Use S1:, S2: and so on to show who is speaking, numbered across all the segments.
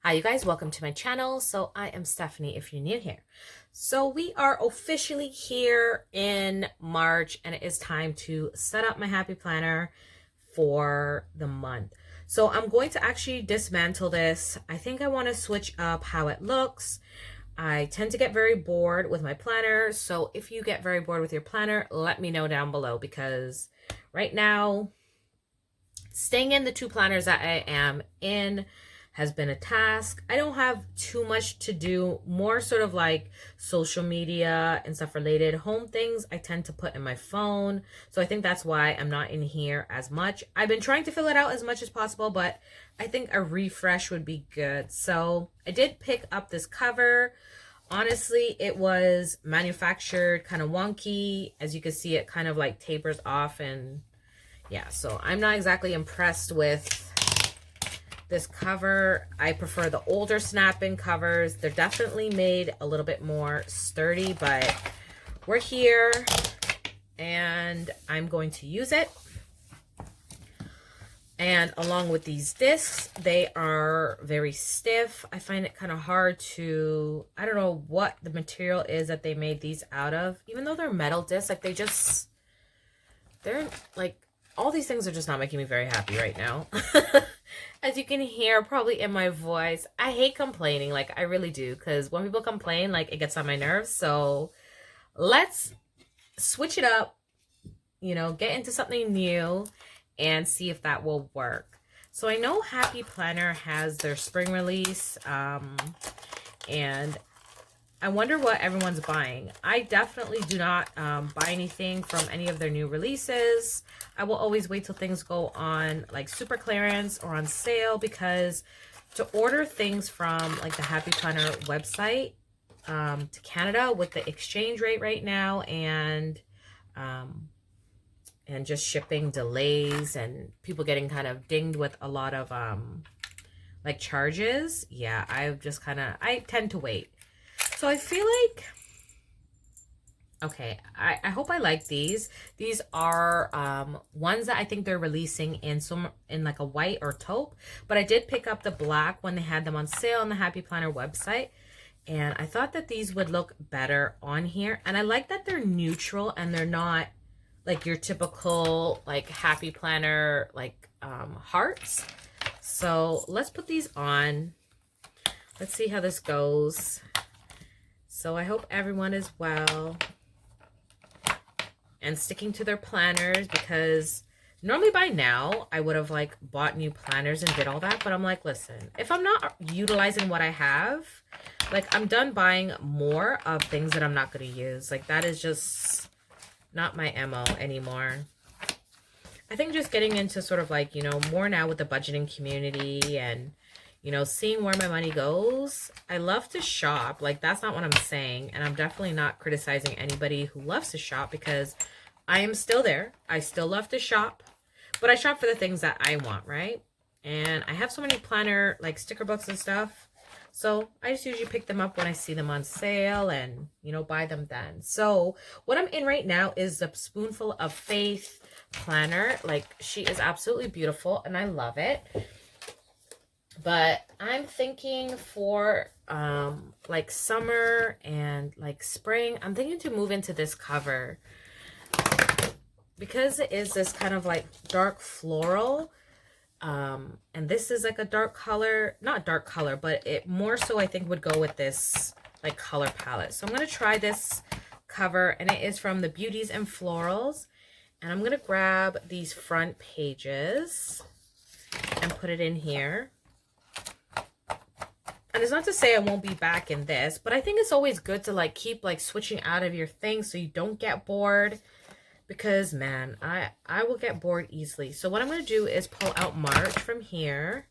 S1: Hi you guys, welcome to my channel. So I am Stephanie if you're new here. So we are officially here in March and it is time to set up my happy planner for the month. So I'm going to actually dismantle this. I think I want to switch up how it looks. I tend to get very bored with my planner. So if you get very bored with your planner, let me know down below, because right now staying in the two planners that I am in has been a task. I don't have too much to do, more sort of like social media and stuff related. Home things I tend to put in my phone. So I think that's why I'm not in here as much. I've been trying to fill it out as much as possible, but I think a refresh would be good. So I did pick up this cover. Honestly, it was manufactured kind of wonky. As you can see, it kind of like tapers off, and yeah, so I'm not exactly impressed with this cover. I prefer the older snap-in covers. They're definitely made a little bit more sturdy, but we're here and I'm going to use it. And along with these discs, they are very stiff. I find it kind of hard to, I don't know what the material is that they made these out of. Even though they're metal discs, like they're like, all these things are just not making me very happy right now. As you can hear probably in my voice, I hate complaining, like I really do, because when people complain, like it gets on my nerves. So let's switch it up, you know, get into something new and see if that will work. So I know Happy Planner has their spring release, and I wonder what everyone's buying. I definitely do not buy anything from any of their new releases. I will always wait till things go on like super clearance or on sale, because to order things from like the Happy Planner website to Canada with the exchange rate right now, and just shipping delays and people getting kind of dinged with a lot of like charges. Yeah, I tend to wait. So I feel like, okay, I hope I like these. These are ones that I think they're releasing in like a white or taupe, but I did pick up the black when they had them on sale on the Happy Planner website, and I thought that these would look better on here. And I like that they're neutral and they're not like your typical like Happy Planner like hearts. So let's put these on. Let's see how this goes. So I hope everyone is well and sticking to their planners, because normally by now I would have like bought new planners and did all that. But I'm like, listen, if I'm not utilizing what I have, like I'm done buying more of things that I'm not going to use. Like that is just not my MO anymore. I think just getting into sort of like, you know, more now with the budgeting community and, you know, seeing where my money goes. I love to shop. Like, that's not what I'm saying. And I'm definitely not criticizing anybody who loves to shop, because I am still there. I still love to shop, but I shop for the things that I want, right? And I have so many planner, like sticker books and stuff. So I just usually pick them up when I see them on sale and, you know, buy them then. So what I'm in right now is the Spoonful of Faith planner. Like, she is absolutely beautiful and I love it. But I'm thinking for like summer and like spring, I'm thinking to move into this cover, because it is this kind of like dark floral. And this is like a dark color, not dark color, but it more so I think would go with this like color palette. So I'm going to try this cover, and it is from the Beauties and Florals. And I'm going to grab these front pages and put it in here. And it's not to say I won't be back in this, but I think it's always good to like keep like switching out of your things so you don't get bored, because man, I will get bored easily. So what I'm going to do is pull out March from here.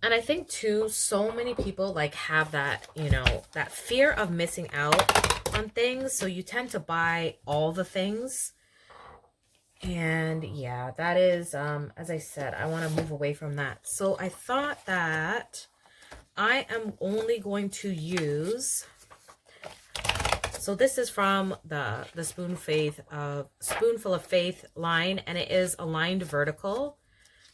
S1: And I think too, so many people like have that, you know, that fear of missing out on things. So you tend to buy all the things. And yeah, that is, as I said, I want to move away from that. So I thought that I am only going to use, so this is from the Spoonful of Faith line, and it is aligned vertical.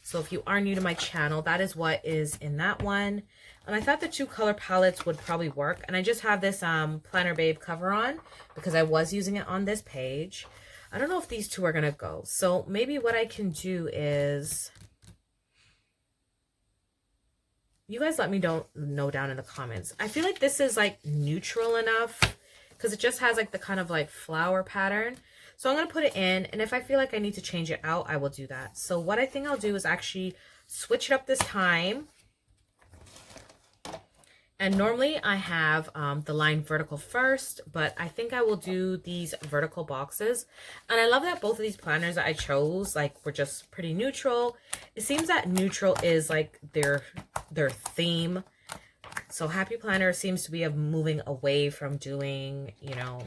S1: So if you are new to my channel, that is what is in that one. And I thought the 2 color palettes would probably work. And I just have this Planner Babe cover on because I was using it on this page. I don't know if these 2 are going to go. So maybe what I can do is, you guys let me know down in the comments. I feel like this is like neutral enough because it just has like the kind of like flower pattern. So I'm going to put it in, and if I feel like I need to change it out, I will do that. So what I think I'll do is actually switch it up this time. And normally I have the line vertical first, but I think I will do these vertical boxes. And I love that both of these planners that I chose like were just pretty neutral. It seems that neutral is like their theme. So Happy Planner seems to be moving away from doing, you know,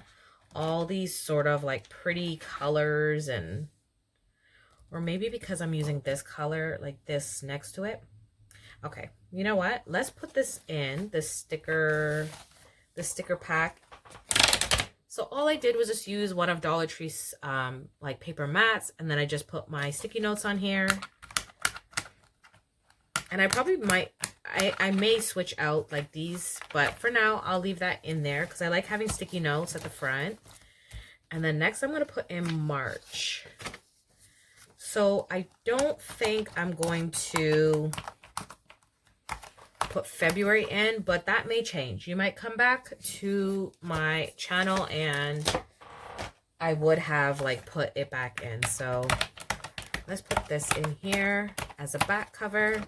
S1: all these sort of like pretty colors, and or maybe because I'm using this color like this next to it. Okay, you know what? Let's put this in the sticker pack. So all I did was just use one of Dollar Tree's like paper mats, and then I just put my sticky notes on here. And I probably might, I may switch out like these, but for now I'll leave that in there because I like having sticky notes at the front. And then next I'm going to put in March. So I don't think I'm going to put February in, but that may change. You might come back to my channel and I would have like put it back in. So let's put this in here as a back cover.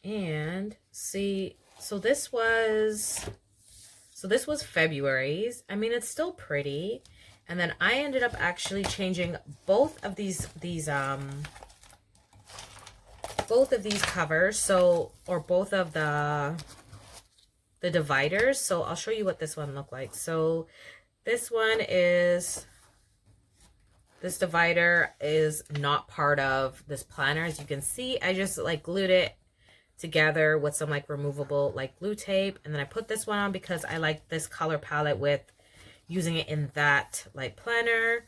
S1: And see, so this was February's. I mean, it's still pretty. And then I ended up actually changing both of these covers, so, or both of the dividers. So I'll show you what this one looked like. So this one is, this divider is not part of this planner. As you can see, I just like glued it together with some like removable like glue tape, and then I put this one on because I like this color palette with using it in that like planner.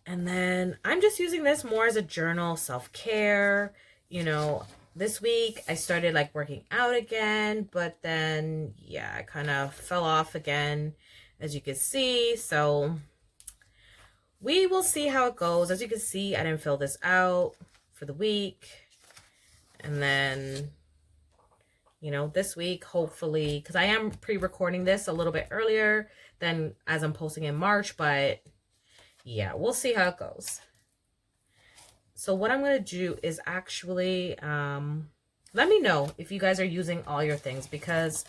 S1: And then I'm just using this more as a journal, self-care. You know, this week I started like working out again, but then yeah, I kind of fell off again, as you can see. So we will see how it goes. As you can see, I didn't fill this out for the week. And then, you know, this week, hopefully, because I am pre-recording this a little bit earlier than as I'm posting in March, but yeah, we'll see how it goes. So what I'm going to do is actually, let me know if you guys are using all your things, because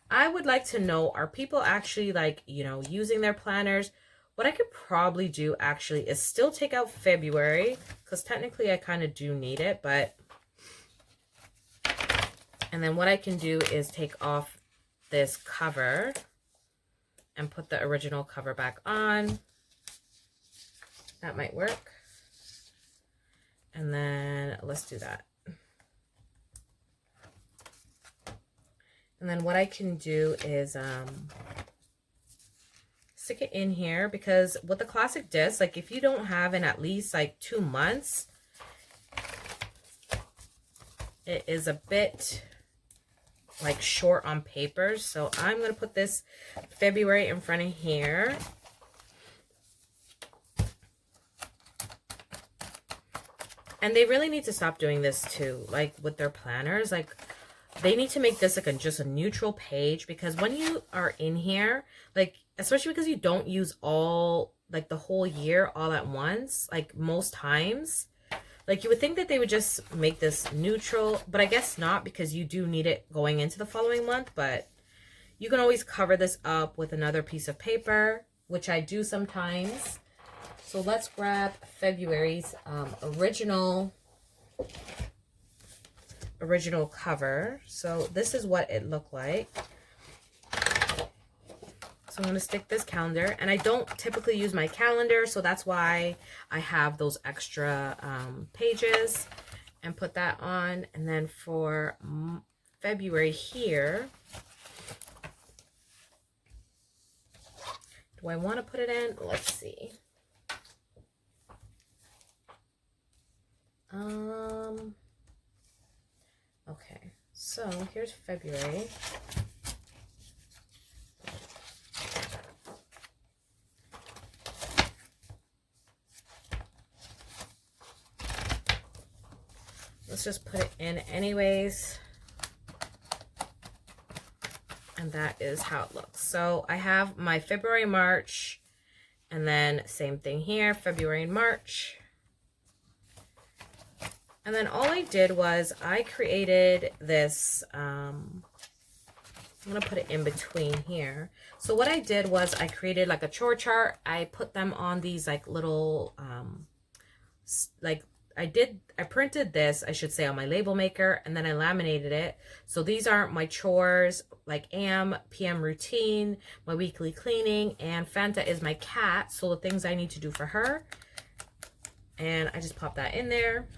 S1: I would like to know, are people actually like, you know, using their planners? What I could probably do actually is still take out February, because technically I kind of do need it, but and then what I can do is take off this cover and put the original cover back on. That might work. And then let's do that. And then what I can do is stick it in here, because with the classic disc, like if you don't have in at least like 2 months, it is a bit like short on paper. So I'm going to put this February in front of here. And they really need to stop doing this too, like with their planners. Like they need to make this like just a neutral page, because when you are in here, like especially because you don't use all like the whole year all at once, like most times, like you would think that they would just make this neutral, but I guess not, because you do need it going into the following month. But you can always cover this up with another piece of paper, which I do sometimes. So let's grab February's original cover. So this is what it looked like. So I'm going to stick this calendar, and I don't typically use my calendar, so that's why I have those extra pages, and put that on. And then for February here, do I want to put it in? Let's see. Okay, so here's February. Let's just put it in anyways. And that is how it looks. So I have my February, March, and then same thing here, February and March. And then all I did was I created this, I'm going to put it in between here. So what I did was I created like a chore chart. I put them on these like little, I printed this, I should say, on my label maker, and then I laminated it. So these are my chores, like AM, PM routine, my weekly cleaning, and Fanta is my cat. So the things I need to do for her. And I just pop that in there.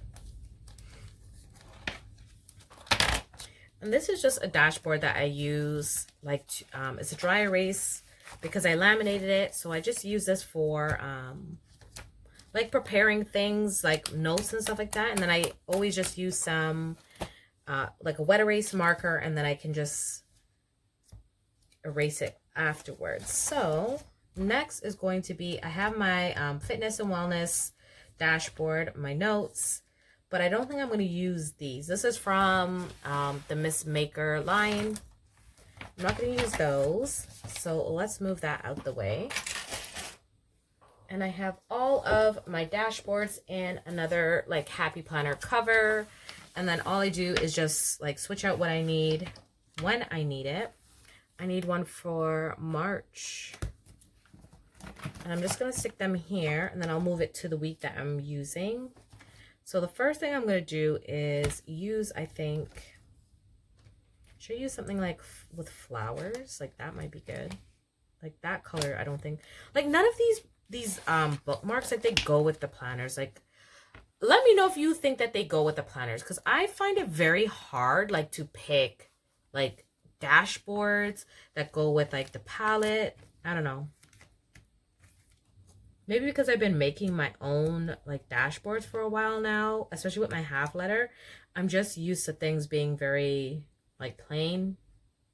S1: And this is just a dashboard that I use, like, it's a dry erase because I laminated it. So I just use this for, like preparing things like notes and stuff like that. And then I always just use some like a wet erase marker, and then I can just erase it afterwards. So next is going to be, I have my fitness and wellness dashboard, my notes, but I don't think I'm going to use these. This is from the Miss Maker line. I'm not going to use those. So let's move that out the way. And I have all of my dashboards in another like happy planner cover. And then all I do is just like switch out what I need when I need it. I need one for March. And I'm just going to stick them here, and then I'll move it to the week that I'm using. So the first thing I'm going to do is use, I think, should I use something like with flowers? Like that might be good. Like that color, I don't think, like none of these bookmarks, like they go with the planners. Like, let me know if you think that they go with the planners, because I find it very hard like to pick like dashboards that go with like the palette. I don't know, maybe because I've been making my own like dashboards for a while now, especially with my half letter. I'm just used to things being very like plain,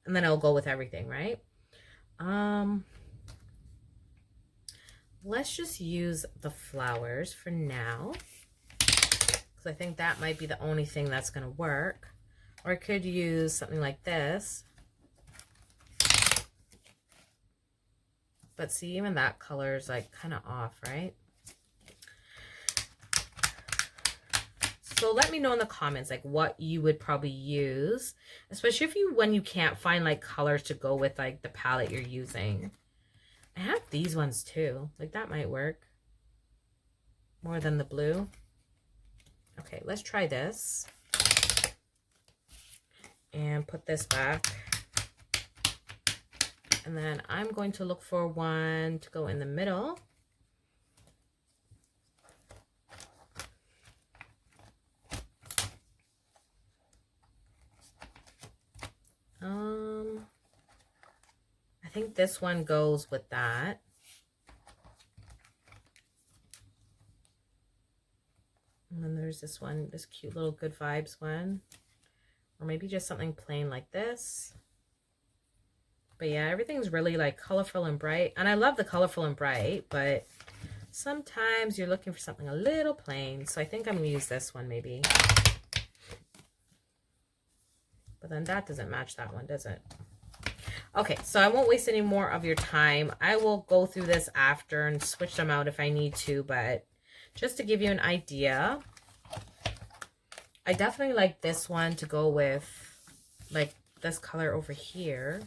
S1: and then I'll go with everything, right? Let's just use the flowers for now, because I think that might be the only thing that's going to work. Or I could use something like this. But see, even that color is like kind of off, right? So let me know in the comments like what you would probably use, especially if when you can't find like colors to go with like the palette you're using. I have these ones too. Like that might work more than the blue. Okay, let's try this. And put this back. And then I'm going to look for one to go in the middle. I think this one goes with that. And then there's this one, this cute little Good Vibes one. Or maybe just something plain like this. But yeah, everything's really like colorful and bright. And I love the colorful and bright, but sometimes you're looking for something a little plain. So I think I'm going to use this one maybe. But then that doesn't match that one, does it? Okay, so I won't waste any more of your time. I will go through this after and switch them out if I need to, but just to give you an idea, I definitely like this one to go with like this color over here.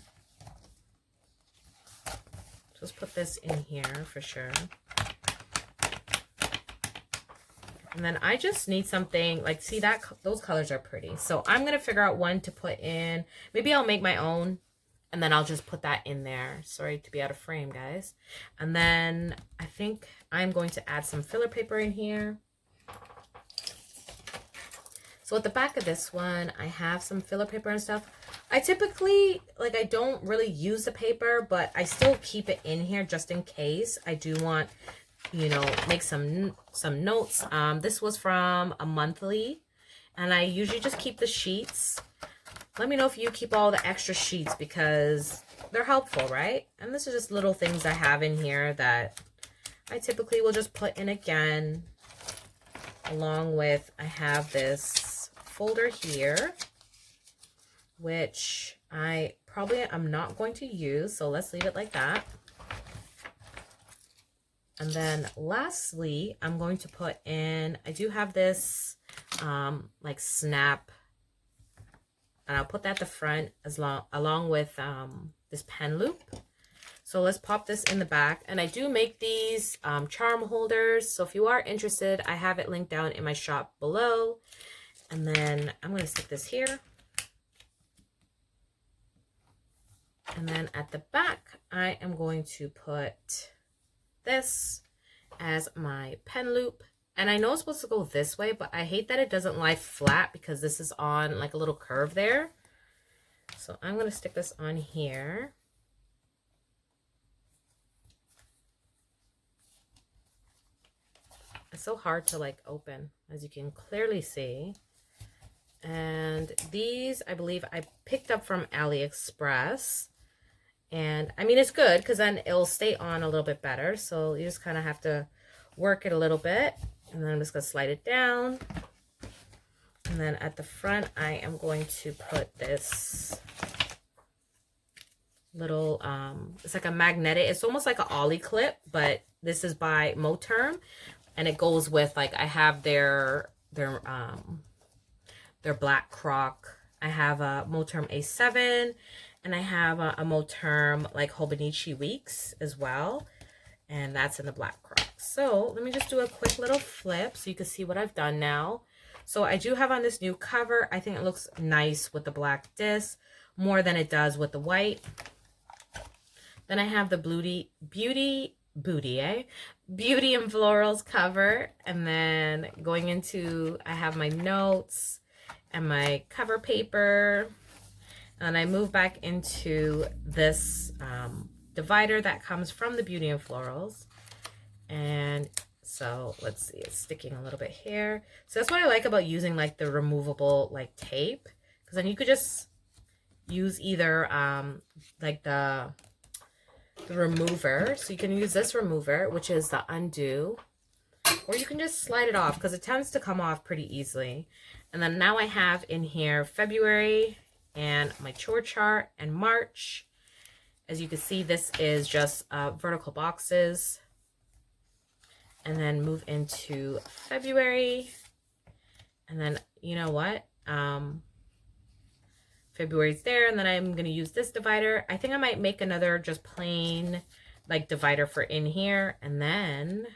S1: Just put this in here for sure. And then I just need something like, see that those colors are pretty. So I'm going to figure out one to put in. Maybe I'll make my own and then I'll just put that in there. Sorry to be out of frame, guys. And then I think I'm going to add some filler paper in here. So at the back of this one, I have some filler paper and stuff. I typically, like, I don't really use the paper, but I still keep it in here just in case I do want you know, make some notes. This was from a monthly, and I usually just keep the sheets. Let me know if you keep all the extra sheets because they're helpful, right? And this is just little things I have in here that I typically will just put in again, along with I have this folder here, which I probably am not going to use, so let's leave it like that. And then lastly, I'm going to put in, I do have this like snap, and I'll put that at the front along with this pen loop. So let's pop this in the back. And I do make these charm holders. So if you are interested, I have it linked down in my shop below. And then I'm going to stick this here. And then at the back, I am going to put this as my pen loop. And I know it's supposed to go this way, but I hate that it doesn't lie flat because this is on like a little curve there. So I'm going to stick this on here. It's so hard to like open, as you can clearly see. And these, I believe I picked up from AliExpress. And I mean, it's good because then it'll stay on a little bit better. So you just kind of have to work it a little bit. And then I'm just going to slide it down. And then at the front, I am going to put this little, it's like a magnetic, it's almost like an ollie clip, but this is by Moterm. And it goes with, like, I have their black croc. I have a Moterm A7, and I have a Moterm, like, Hobonichi Weeks as well. And that's in the black croc. So let me just do a quick little flip so you can see what I've done now. So I do have on this new cover. I think it looks nice with the black disc more than it does with the white. Then I have the Beauty and Florals cover. And then going into, I have my notes and my cover paper. And I move back into this divider that comes from the Beauty and Florals. And so let's see, it's sticking a little bit here. So that's what I like about using like the removable like tape, because then you could just use either like the remover. So you can use this remover, which is the undo, or you can just slide it off because it tends to come off pretty easily. And then now I have in here February and my chore chart and March. As you can see, this is just vertical boxes. And then move into February. And then, you know what? February's there. And then I'm going to use this divider. I think I might make another just plain like divider for in here. And then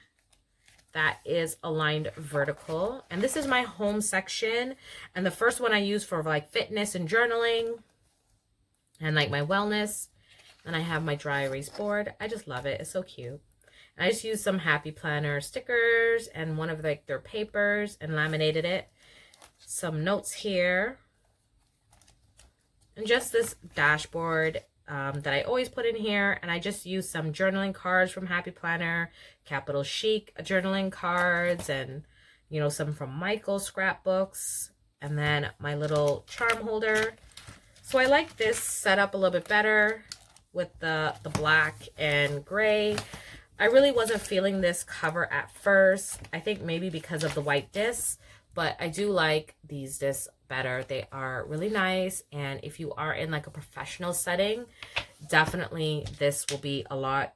S1: that is aligned vertical. And this is my home section. And the first one I use for like fitness and journaling and like my wellness. And I have my dry erase board. I just love it. It's so cute. And I just used some Happy Planner stickers and one of like their papers and laminated it. Some notes here. And just this dashboard that I always put in here. And I just used some journaling cards from Happy Planner, Capital Chic journaling cards, and, you know, some from Michael's scrapbooks. And then my little charm holder. So I like this setup a little bit better with the black and gray. I really wasn't feeling this cover at first. I think maybe because of the white discs, but I do like these discs better. They are really nice. And if you are in like a professional setting, definitely this will be a lot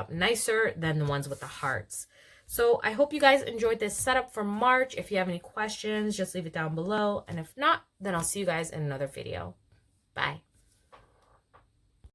S1: nicer than the ones with the hearts. So I hope you guys enjoyed this setup for March. If you have any questions, just leave it down below. And if not, then I'll see you guys in another video. Bye.